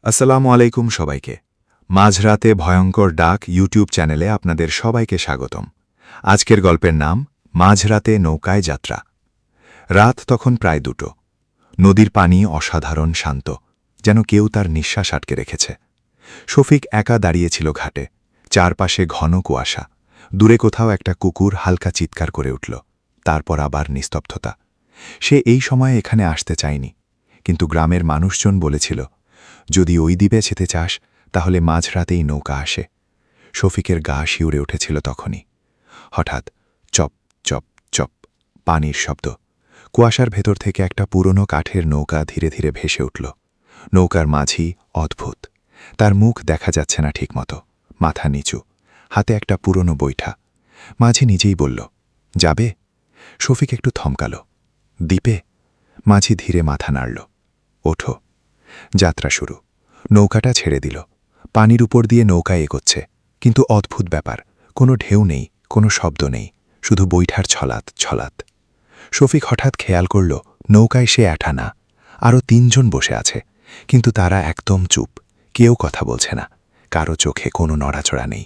আসসালামু আলাইকুম সবাইকে। মাঝরাতে ভয়ঙ্কর ডাক ইউটিউব চ্যানেলে আপনাদের সবাইকে স্বাগতম। আজকের গল্পের নাম মাঝরাতে নৌকায় যাত্রা। রাত তখন প্রায় 2টো। নদীর পানি অসাধারণ শান্ত, যেন কেউ তার নিঃশ্বাস আটকে রেখেছে। শফিক একা দাঁড়িয়েছিল ঘাটে, চারপাশে ঘন কুয়াশা। দূরে কোথাও একটা কুকুর হালকা চিৎকার করে উঠল, তারপর আবার নিস্তব্ধতা। সে এই সময়ে এখানে আসতে চায়নি, কিন্তু গ্রামের মানুষজন বলেছিল, যদি ওই দ্বীপে যেতে চাস তাহলে মাঝরাতেই নৌকা আসে। শফিকের গা শিউরে উঠেছিল তখনই। হঠাৎ চপ চপ চপ পানির শব্দ। কুয়াশার ভেতর থেকে একটা পুরনো কাঠের নৌকা ধীরে ধীরে ভেসে উঠল। নৌকার মাঝি অদ্ভুত, তার মুখ দেখা যাচ্ছে না ঠিকমতো, মাথা নিচু, হাতে একটা পুরনো বৈঠা। মাঝি নিজেই বলল, যাবে? শফিক একটু থমকাল। দ্বীপে? মাঝি ধীরে মাথা নাড়ল। ওঠো। যাত্রা শুরু। নৌকাটা ছেড়ে দিল। পানির উপর দিয়ে নৌকা এগোচ্ছে, কিন্তু অদ্ভুত ব্যাপার, কোনো ঢেউ নেই, কোনো শব্দ নেই, শুধু বৈঠার ছলাত ছলাত। শফিক হঠাৎ খেয়াল করল নৌকায় সে একা না, আরও 3জন বসে আছে, কিন্তু তারা একদম চুপ, কেউ কথা বলছে না, কারো চোখে কোনো নড়াচড়া নেই।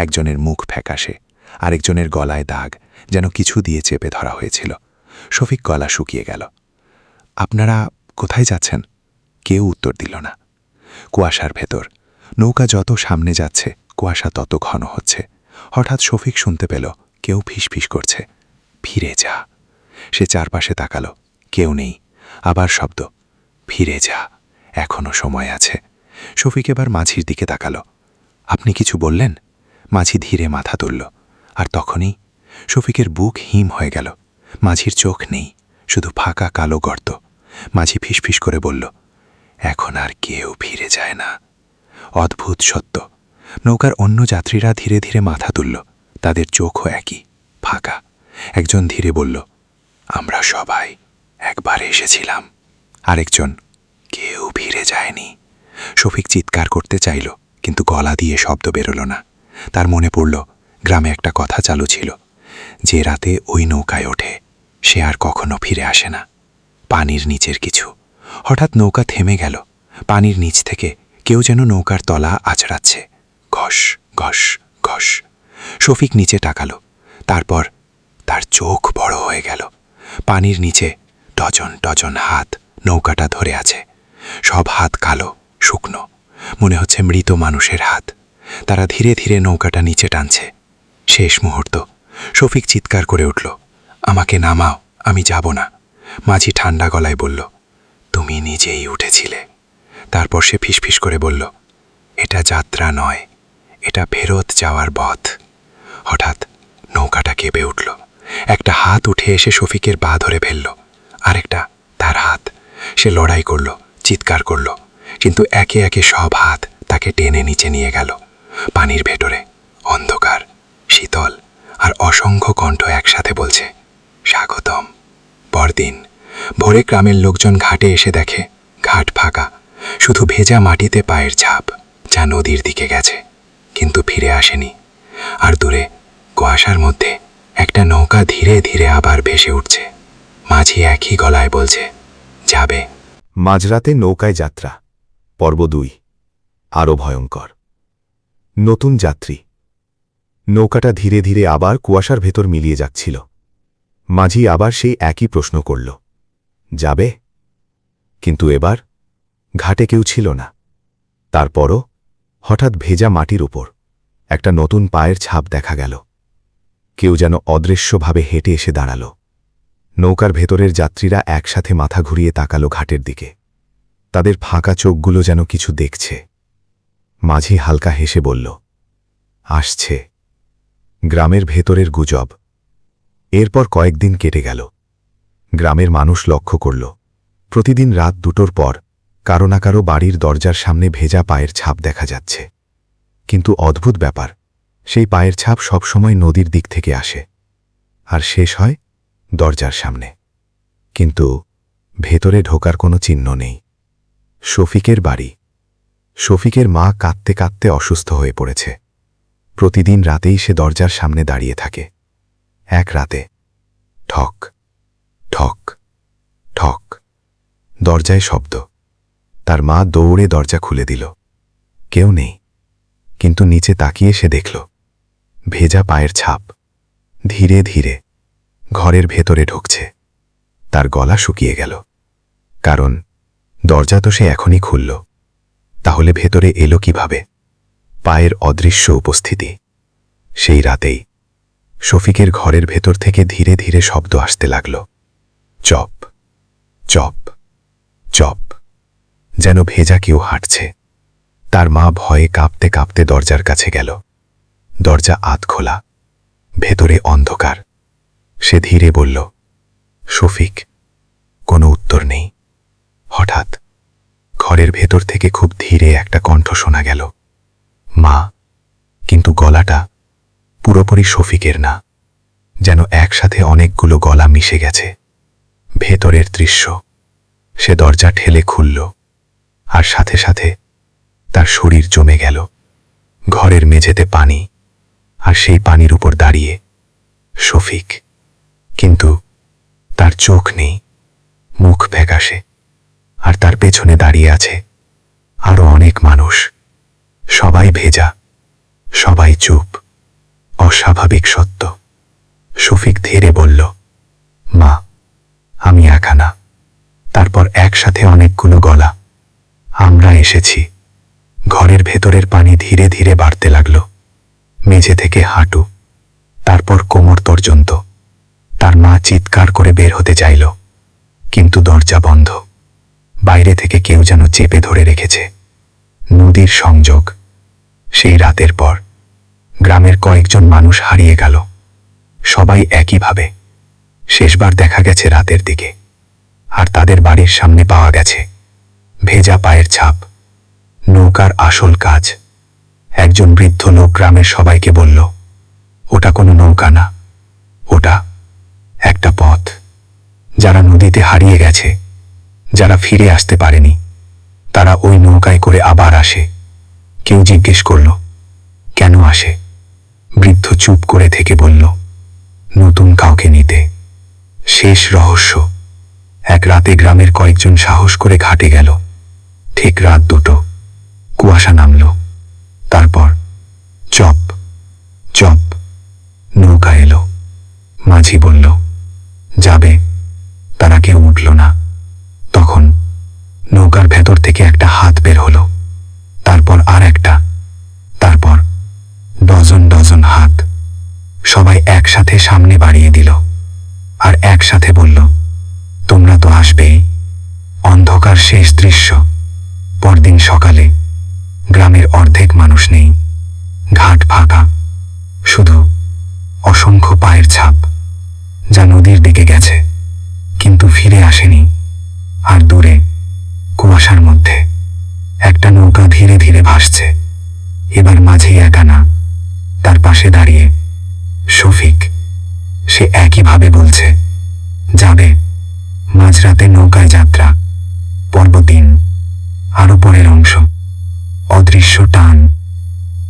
একজনের মুখ ফ্যাকাশে, আরেকজনের গলায় দাগ, যেন কিছু দিয়ে চেপে ধরা হয়েছিল। শফিক গলা শুকিয়ে গেল। আপনারা কোথায় যাচ্ছেন? কেউ উত্তর দিল না। কুয়াশার ভেতর নৌকা যত সামনে যাচ্ছে কুয়াশা তত ঘন হচ্ছে। হঠাৎ শফিক শুনতে পেল কেউ ফিসফিস করছে, ফিরে যা। সে চারপাশে তাকালো, কেউ নেই। আবার শব্দ, ফিরে যা, এখনো সময় আছে। শফিক এবার মাঝির দিকে তাকালো। আপনি কিছু বললেন? মাঝি ধীরে মাথা তুলল, আর তখনই শফিকের বুক হিম হয়ে গেল। মাঝির চোখ নেই, শুধু ফাঁকা কালো গর্ত। মাঝি ফিসফিস করে বলল, এখন আর কেউ ফিরে যায় না। অদ্ভুত সত্য। নৌকার অন্য যাত্রীরা ধীরে ধীরে মাথা তুলল, তাদের চোখও একই, ফাঁকা। একজন ধীরে বলল, আমরা সবাই একবার এসেছিলাম। আরেকজন, কেউ ফিরে যায়নি। শফিক চিৎকার করতে চাইল, কিন্তু গলা দিয়ে শব্দ বেরোল না। তার মনে পড়ল গ্রামে একটা কথা চালু ছিল, যে রাতে ওই নৌকায় ওঠে সে আর কখনো ফিরে আসে না। পানির নিচের কিছু। হঠাৎ নৌকা থেমে গেল। পানির নিচ থেকে কেউ যেন নৌকার তলা আছড়াচ্ছে, ঘস ঘস ঘস। শফিক নিচে তাকালো, তারপর তার চোখ বড় হয়ে গেল। পানির নিচে ডজন ডজন হাত নৌকাটা ধরে আছে। সব হাত কালো, শুকনো, মনে হচ্ছে মৃত মানুষের হাত। তারা ধীরে ধীরে নৌকাটা নিচে টানছে। শেষ মুহূর্ত। শফিক চিৎকার করে উঠল, আমাকে নামাও, আমি যাব না। মাঝি ঠান্ডা গলায় বলল, তুমি নিজেই উঠেছিলে। তারপর সে ফিসফিস করে বলল, এটা যাত্রা নয়, এটা ফেরত যাওয়ার পথ। হঠাৎ নৌকাটা কেঁপে উঠল। একটা হাত উঠে এসে শফিকের পা ধরে ফেলল, আরেকটা তার হাত। সে লড়াই করল, চিৎকার করল, কিন্তু একে একে সব হাত তাকে টেনে নিচে নিয়ে গেল। পানির ভেতরে অন্ধকার, শীতল, আর অসংখ্য কণ্ঠ একসাথে বলছে, স্বাগতম। পরদিন ভোরে গ্রামের লোকজন ঘাটে এসে দেখে ঘাট ফাঁকা, শুধু ভেজা মাটিতে পায়ের ছাপ, যা নদীর দিকে গেছে, কিন্তু ফিরে আসেনি। আর দূরে কুয়াশার মধ্যে একটা নৌকা ধীরে ধীরে আবার ভেসে উঠছে। মাঝি একই গলায় বলছে, যাবে। মাঝরাতে নৌকায় যাত্রা, পর্ব 2। আরও ভয়ঙ্কর। নতুন যাত্রী। নৌকাটা ধীরে ধীরে আবার কুয়াশার ভেতর মিলিয়ে যাচ্ছিল। মাঝি আবার সেই একই প্রশ্ন করল, যাবে? কিন্তু এবার ঘাটে কেউ ছিল না। তারপরও হঠাৎ ভেজা মাটির উপর একটা নতুন পায়ের ছাপ দেখা গেল। কেউ যেন অদৃশ্যভাবে হেঁটে এসে দাঁড়াল। নৌকার ভেতরের যাত্রীরা একসাথে মাথা ঘুরিয়ে তাকালো ঘাটের দিকে। তাদের ফাঁকা চোখগুলো যেন কিছু দেখছে। মাঝি হালকা হেসে বলল, আসছে। গ্রামের ভেতরের গুজব। এরপর কয়েকদিন কেটে গেল। গ্রামের মানুষ লক্ষ্য করল, প্রতিদিন রাত 2টোর পর কারো না কারো বাড়ির দরজার সামনে ভেজা পায়ের ছাপ দেখা যাচ্ছে। কিন্তু অদ্ভুত ব্যাপার, সেই পায়ের ছাপ সবসময় নদীর দিক থেকে আসে, আর শেষ হয় দরজার সামনে। কিন্তু ভেতরে ঢোকার কোনো চিহ্ন নেই। শফিকের বাড়ি। শফিকের মা কাঁদতে কাঁদতে অসুস্থ হয়ে পড়েছে। প্রতিদিন রাতেই সে দরজার সামনে দাঁড়িয়ে থাকে। এক রাতে ঠক ঠক ঠক, দরজায় শব্দ। তার মা দৌড়ে দরজা খুলে দিল। কেউ নেই, কিন্তু নিচে তাকিয়ে সে দেখল ভেজা পায়ের ছাপ ধীরে ধীরে ঘরের ভেতরে ঢুকছে। তার গলা শুকিয়ে গেল, কারণ দরজা তো সে এখনই খুলল। তাহলে ভেতরে এলো কিভাবে? পায়ের অদৃশ্য উপস্থিতি। সেই রাতেই শফিকের ঘরের ভেতর থেকে ধীরে ধীরে শব্দ আসতে লাগল, চপ চপ চপ, যেন ভেজা কেউ হাঁটছে। তার মা ভয়ে কাঁপতে কাঁপতে দরজার কাছে গেল। দরজা আধ খোলা, ভেতরে অন্ধকার। সে ধীরে বলল, শফিক। কোনো উত্তর নেই। হঠাৎ ঘরের ভেতর থেকে খুব ধীরে একটা কণ্ঠ শোনা গেল, মা। কিন্তু গলাটা পুরোপুরি শফিকের না, যেন একসাথে অনেকগুলো গলা মিশে গেছে। ভেতরের দৃশ্য। সে দরজা ঠেলে খুলল, আর সাথে সাথে তার শরীর জমে গেল। ঘরের মেঝেতে পানি, আর সেই পানির উপর দাঁড়িয়ে শফিক। কিন্তু তার চোখ নেই, মুখ ফ্যাকাশে, আর তার পেছনে দাঁড়িয়ে আছে আরো অনেক মানুষ। সবাই ভেজা, সবাই চুপ। অস্বাভাবিক সত্য। শফিক ধীরে বলল, মা, আমি একা না। তারপর একসাথে অনেকগুলো গলা, আমরা এসেছি। ঘরের ভেতরের পানি ধীরে ধীরে বাড়তে লাগল, মেঝে থেকে হাঁটু, তারপর কোমর পর্যন্ত। তার মা চিৎকার করে বের হতে চাইল, কিন্তু দরজা বন্ধ। বাইরে থেকে কেউ যেন চেপে ধরে রেখেছে। নদীর সংযোগ। সেই রাতের পর গ্রামের কয়েকজন মানুষ হারিয়ে গেল, সবাই একইভাবে। শেষবার দেখা গেছে রাতের দিকে, আর তাদের বাড়ির সামনে পাওয়া গেছে ভেজা পায়ের ছাপ। নৌকার আসল কাজ। একজন বৃদ্ধ লোক গ্রামের সবাইকে বলল, ওটা কোনো নৌকা না, ওটা একটা পথ। যারা নদীতে হারিয়ে গেছে, যারা ফিরে আসতে পারেনি, তারা ওই নৌকায় করে আবার আসে। কেউ জিজ্ঞেস করল, কেন আসে? বৃদ্ধ চুপ করে থেকে বলল, নতুন কাউকে নিতে। শেষ রহস্য। এক রাতে গ্রামের কয়েকজন সাহস করে ঘাটে গেল। ঠিক রাত 2টো। কুয়াশা নামল। তারপর চপ চপ, নৌকা এলো। মাঝি বলল, যাবে। তারা কেউ উঠল না। তখন নৌকার ভেতর থেকে একটা হাত বের হলো, তারপর আর একটা, তারপর ডজন ডজন হাত। সবাই একসাথে সামনে বাড়িয়ে দিল, আর একসাথে বলল, তোমরা তো আসবেই। অন্ধকার শেষ দৃশ্য। পরদিন সকালে গ্রামের অর্ধেক মানুষ নেই। ঘাট ফাঁকা, শুধু অসংখ্য পায়ের ছাপ, যা নদীর দিকে গেছে কিন্তু ফিরে আসেনি। আর দূরে কুয়াশার মধ্যে একটা নৌকা ধীরে ধীরে ভাসছে। এবার মাঝি একা না, তার পাশে দাঁড়িয়ে শফিক। সে একইভাবে বলছে, যাবে। মাঝরাতে নৌকায় যাত্রা। পর্ব 3। আরো পরের অংশ। অদৃশ্য টান।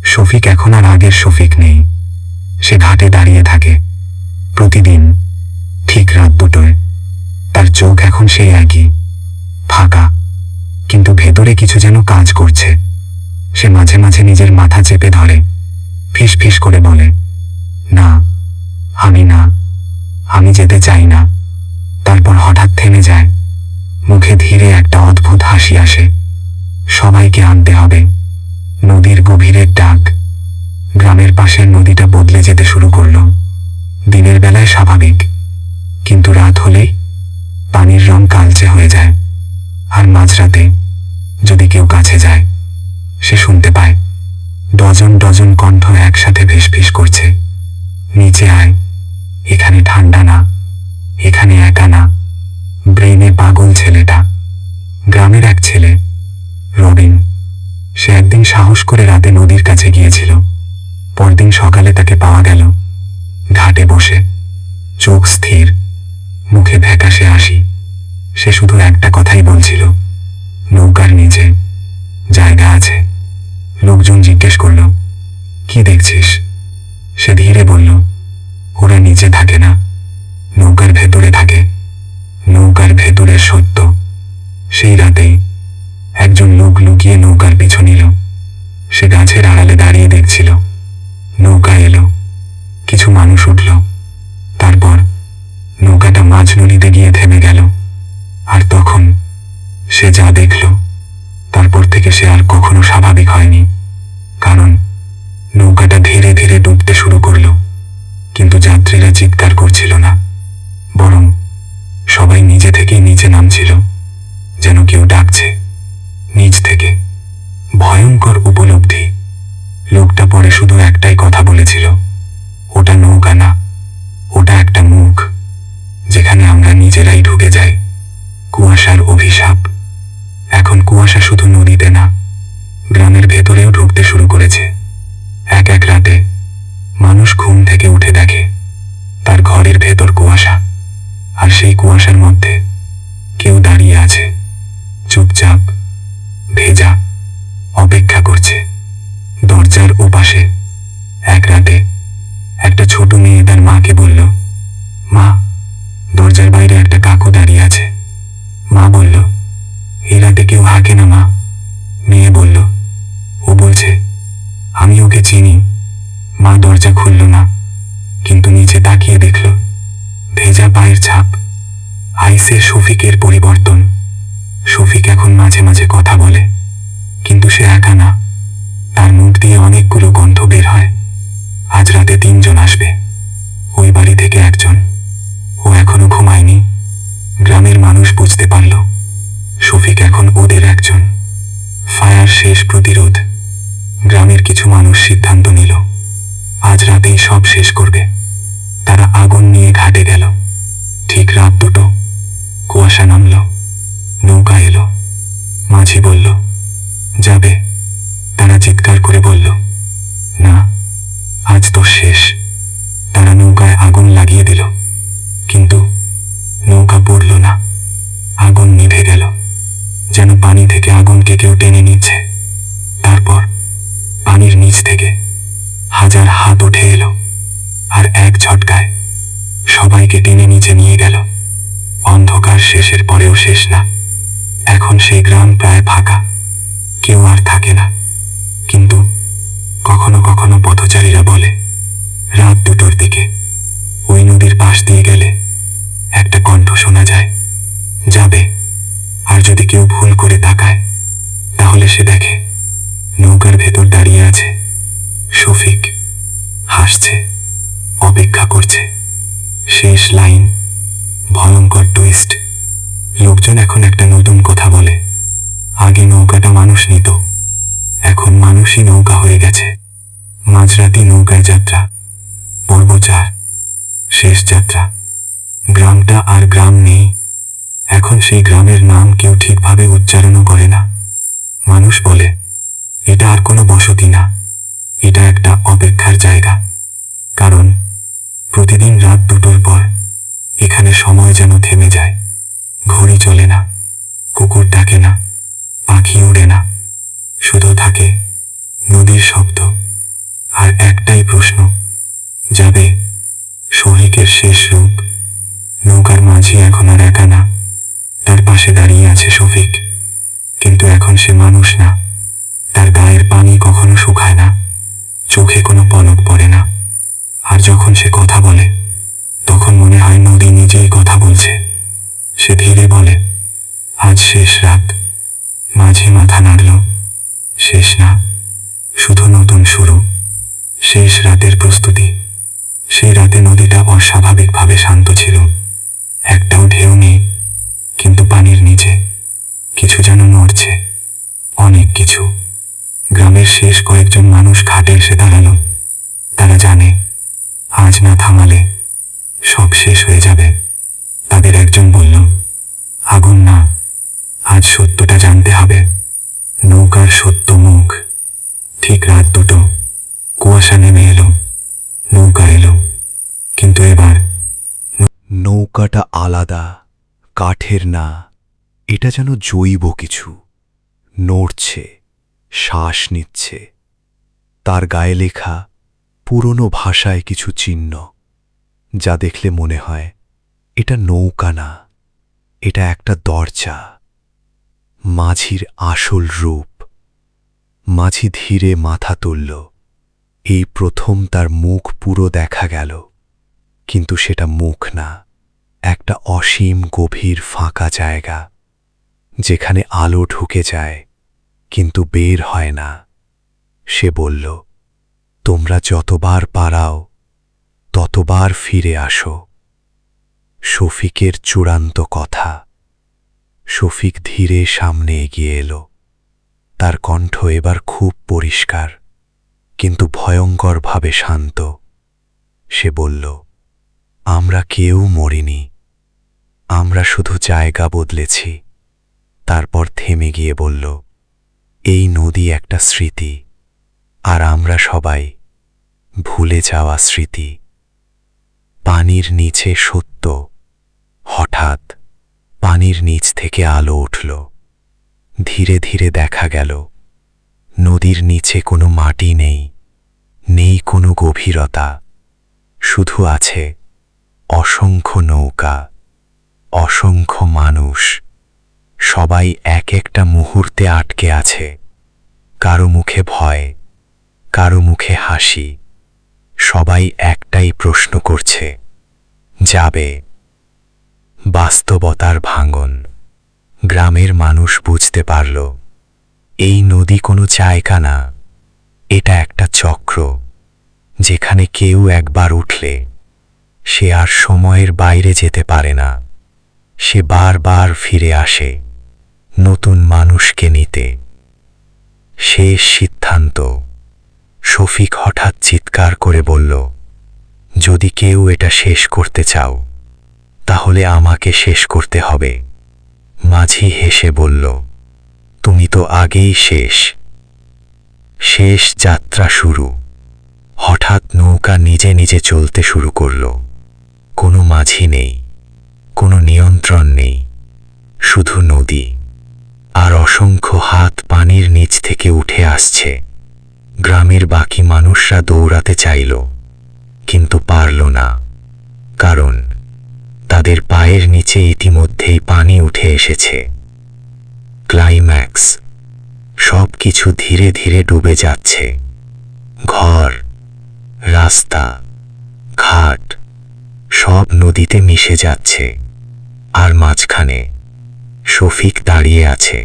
শফিক এখন আর আগের শফিক নেই। সে ঘাটে দাঁড়িয়ে থাকে প্রতিদিন, ঠিক রাত 2টোয়। তার চোখ এখন সেই একই, ফাঁকা, কিন্তু ভেতরে কিছু যেন কাজ করছে। সে মাঝে মাঝে নিজের মাথা চেপে ধরে, ফিস ফিস করে বলে, না, আমি যেতে চাই না। তারপর হঠাৎ থেমে যায়। মুখে ধীরে একটা অদ্ভুত হাসি আসে। সবাইকে আনতে হবে। নদীর গভীরের ডাক। গ্রামের পাশের নদীটা বদলে যেতে শুরু করল। দিনের বেলায় স্বাভাবিক, কিন্তু রাত হলেই পানির রং কালচে হয়ে যায়। আর মাঝরাতে যদি কেউ কাছে যায়, সে শুনতে পায় ডজন ডজন কণ্ঠ একসাথে ভেসভিস করছে, নিচে আয়, এখানে ঠান্ডা না, এখানে একা না। ব্রেইনে পাগল ছেলেটা। গ্রামের এক ছেলে, রবিন। সে একদিন সাহস করে রাতে নদীর কাছে গিয়েছিল। পরদিন সকালে তাকে পাওয়া গেল ঘাটে বসে, চোখ স্থির, মুখে ফ্যাকাশে হাসি। সে শুধু একটা কথাই বলছিল, নৌকার নিচে জায়গা আছে। লোকজন জিজ্ঞেস করল, কি দেখছিস? সে ধীরে বলল, ওরা নিচে থাকে না, নৌকার ভেতরে থাকে। নৌকার ভেতরের সত্য। সেই রাতেই একজন লোক লুকিয়ে নৌকার পিছু নিল। সে গাছের আড়ালে দাঁড়িয়ে দেখছিল। নৌকা এলো, কিছু মানুষ উঠল, তারপর নৌকাটা মাঝ নদীতে গিয়ে থেমে গেল। আর তখন সে যা দেখল, তারপর থেকে সে আর কখনো স্বাভাবিক হয়নি। কারণ নৌকাটা ধীরে ধীরে ডুবতে শুরু করলো, কিন্তু যাত্রীরা চিৎকার করছিল না, বরং সবাই নিজে থেকেই নিচে নামছিল, যেন কেউ ডাকছে নিচ থেকে। ভয়ঙ্কর উপলব্ধি। লোকটা পরে শুধু একটাই কথা বলেছিল, ওটা নৌকা না, ওটা একটা মুখ, যেখানে আমরা নিজেরাই ঢুকে যাই। কুয়াশার অভিশাপ। এখন কুয়াশা শুধু নদীতে না, গ্রামের ভেতরেও ঢুকতে শুরু করেছে। এক এক রাতে মানুষ ঘুম থেকে উঠে দেখে তার ঘরের ভেতর কুয়াশা, আর সেই কুয়াশার মধ্যে কেউ দাঁড়িয়ে আছে, চুপচাপ, ভেজা, অপেক্ষা করছে। দরজার ওপাশে এক রাতে একটা ছোট মেয়ে তার মাকে বলল, মা, দরজার বাইরে একটা কাকু দাঁড়িয়ে আছে। মা বলল, এই রাতে কেউ হাঁকে না মা। মেয়ে বলল, ও বলছে আমি ওকে চিনি। মা দরজা খুলল না, কিন্তু নিচে তাকিয়ে দেখল ভেজা পায়ের ছাপ। আইসে শফিকের পরিবর্তন। শফিক এখন মাঝে মাঝে কথা বলে, কিন্তু সে একা না, তার মুখ দিয়ে অনেকগুলো গন্ধ বের হয়। আজ রাতে 3 জন আসবে, ওই বাড়ি থেকে একজন। ও এখনো ঘুমায়নি। গ্রামের মানুষ বুঝতে পারল শফিক এখন ওদের একজন। ফায়ার শেষ প্রতিরোধ। গ্রামের কিছু মানুষ সিদ্ধান্ত নিল আজ রাতেই সব শেষ করবে। তারা আগুন নিয়ে ঘাটে গেল। ঠিক রাত 2টো। কুয়াশা নামল, নৌকা এলো। মাঝি বলল, যাবে? তারা চিৎকার করে বলল, না, আজ তো শেষ। তারা নৌকায় আগুন লাগিয়ে দিল, কিন্তু নৌকা পড়ল না। আগুন নিভে গেল, যেন পানি থেকে আগুনকে কেউ টেনে নিচ্ছে। তারপর পানির নিচ থেকে হাজার হাত উঠে এলো, আর এক ঝটকায় সবাইকে টেনে নিচে নিয়ে গেল। অন্ধকার শেষের পরেও শেষ না। এখন সেই গ্রাম প্রায় ফাঁকা, কেউ আর থাকে না। কিন্তু কখনো কখনো পথচারীরা বলে, রাত 2টোর দিকে ওই নদীর পাশ দিয়ে গেলে একটা কণ্ঠ শোনা যায়, যাবে। আর যদি কেউ ভুল করে তাকায়, তাহলে সে দেখে নৌকার ভেতর দাঁড়িয়ে আছে শফিক, হাসছে, অপেক্ষা করছে। শেষ লাইন, ভয়ঙ্কর টুইস্ট। লোকজন এখন একটা নতুন কথা বলে, আগে নৌকাটা মানুষ নিত, এখন মানুষই নৌকা হয়ে গেছে। মাঝরাতি নৌকায় যাত্রা, পর্ব 4, শেষ যাত্রা। গ্রামটা আর গ্রাম নেই। এখন সেই গ্রামের নাম কেউ ঠিকভাবে উচ্চারণও করে না। মানুষ বলে, এটা আর কোনো বসতি না, এটা একটা অপেক্ষার জায়গা। কারণ প্রতিদিন রাত 2টোর পর এখানে সময় যেন থেমে যায়। ঘড়ি চলে না, কুকুর ডাকে না, পাখি উড়ে না, শুধু থাকে নদীর শব্দ। আর একটাই প্রশ্ন, যাবে? শফিকের শেষ রূপ। নৌকার মাঝি এখন আর একা না, তার পাশে দাঁড়িয়ে আছে শফিক, কিন্তু এখন সে মানুষ না। তার গায়ের পানি কখনো শুকায় না, চোখে কোনো পলক পড়ে না। আর যখন সে কথা বলে, তখন মনে হয় নদী নিজেই কথা বলছে। সে ধীরে বলে, আজ শেষ রাত। মাঝি মাথা নাড়ল, শেষ না, শুধু নতুন শুরু। শেষ রাতের প্রস্তুতি। সেই রাতে নদীটা অস্বাভাবিকভাবে শান্ত ছিল। একটাও ঢেউ নেই, কিন্তু পানির নিচে কিছু যেন নড়ছে, অনেক কিছু। গ্রামের শেষ কয়েকজন মানুষ ঘাটে এসে দাঁড়ালো। তারা জানে আজ না থামালে সব শেষ হয়ে যাবে। তাদের একজন বলল, আগুন না, আজ সত্যটা জানতে হবে। নৌকার সত্য মুখ। ঠিক রাত 2টো। কুয়াশা নেমে এলো, নৌকা এলো, কিন্তু এবার নৌকাটা আলাদা, কাঠের না, এটা যেন জৈব কিছু। নড়ছে, শ্বাস নিচ্ছে। তার গায়ে লেখা পুরনো ভাষায় কিছু চিহ্ন, যা দেখলে মনে হয় এটা নৌকা না, এটা একটা দরজা। মাঝির আসল রূপ। মাঝি ধীরে মাথা তুলল। এই প্রথম তার মুখ পুরো দেখা গেল, কিন্তু সেটা মুখ না, একটা অসীম গভীর ফাঁকা জায়গা, যেখানে আলো ঢুকে যায় কিন্তু বের হয় না। সে বলল, তোমরা যতবার পারাও ততবার ফিরে আসো। শফিকের চূড়ান্ত কথা। শফিক ধীরে সামনে এগিয়ে এলো। তার কণ্ঠ এবার খুব পরিষ্কার, কিন্তু ভয়ঙ্করভাবে শান্ত। সে বলল, আমরা কেউ মরিনি, আমরা শুধু জায়গা বদলেছি। তারপর থেমে গিয়ে বলল, এই নদী একটা স্মৃতি, আর আমরা সবাই ভুলে যাওয়া স্মৃতি। পানির নিচে সত্য। হঠাৎ পানির নিচ থেকে আলো উঠল। ধীরে ধীরে দেখা গেল, নদীর নিচে কোনো মাটি নেই, নেই কোনো গভীরতা, শুধু আছে অসংখ্য নৌকা, অসংখ্য মানুষ। সবাই এক একটা মুহূর্তে আটকে আছে। কারো মুখে ভয়, কারো মুখে হাসি। সবাই একটাই প্রশ্ন করছে, যাবে? বাস্তবতার ভাঙন। গ্রামের মানুষ বুঝতে পারল, এই নদী কোনো জায়গা না, এটা একটা চক্র, যেখানে কেউ একবার উঠলে সে আর সময়ের বাইরে যেতে পারে না। সে বারবার ফিরে আসে নতুন মানুষকে নিতে। শেষ সিদ্ধান্ত। শফিক হঠাৎ চিৎকার করে বলল, যদি কেউ এটা শেষ করতে চাও, তাহলে আমাকে শেষ করতে হবে। মাঝি হেসে বলল, তুমি তো আগেই শেষ। শেষ যাত্রা শুরু। হঠাৎ নৌকা নিজে নিজে চলতে শুরু করল। কোনো মাঝি নেই, কোনো নিয়ন্ত্রণ নেই, শুধু নদী আর অসংখ্য হাত পানির নিচ থেকে উঠে আসছে। গ্রামের বাকি মানুষরা দৌড়াতে চাইল, কিন্তু পারল না, কারণ তাদের পায়ের নিচে ইতিমধ্যেই পানি উঠে এসেছে। ক্লাইম্যাক্স। সব কিছু ধীরে ধীরে ডুবে যাচ্ছে। ঘর, রাস্তা, ঘাট সব নদীতে মিশে যাচ্ছে। আর মাঝখানে শফিক দাঁড়িয়ে আছে।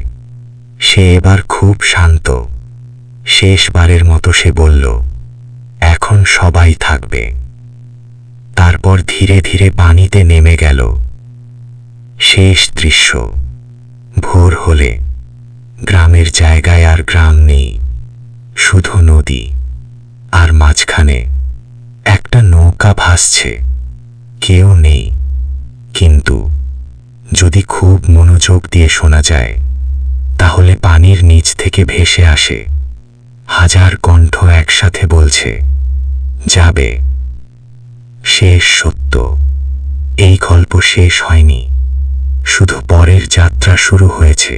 সে এবার খুব শান্ত। শেষবারের মতো সে বলল, এখন সবাই থাকবে। তারপর ধীরে ধীরে পানিতে নেমে গেল। শেষ দৃশ্য। ভোর হলে গ্রামের জায়গায় আর গ্রাম নেই, শুধু নদী, আর মাঝখানে একটা নৌকা ভাসছে। কেউ নেই, কিন্তু যদি খুব মনোযোগ দিয়ে শোনা যায়, তাহলে পানির নিচ থেকে ভেসে আসে হাজার কণ্ঠ একসাথে বলছে, যাবে। শেষ সত্য। এই গল্প শেষ হয়নি, শুধু পরের যাত্রা শুরু হয়েছে।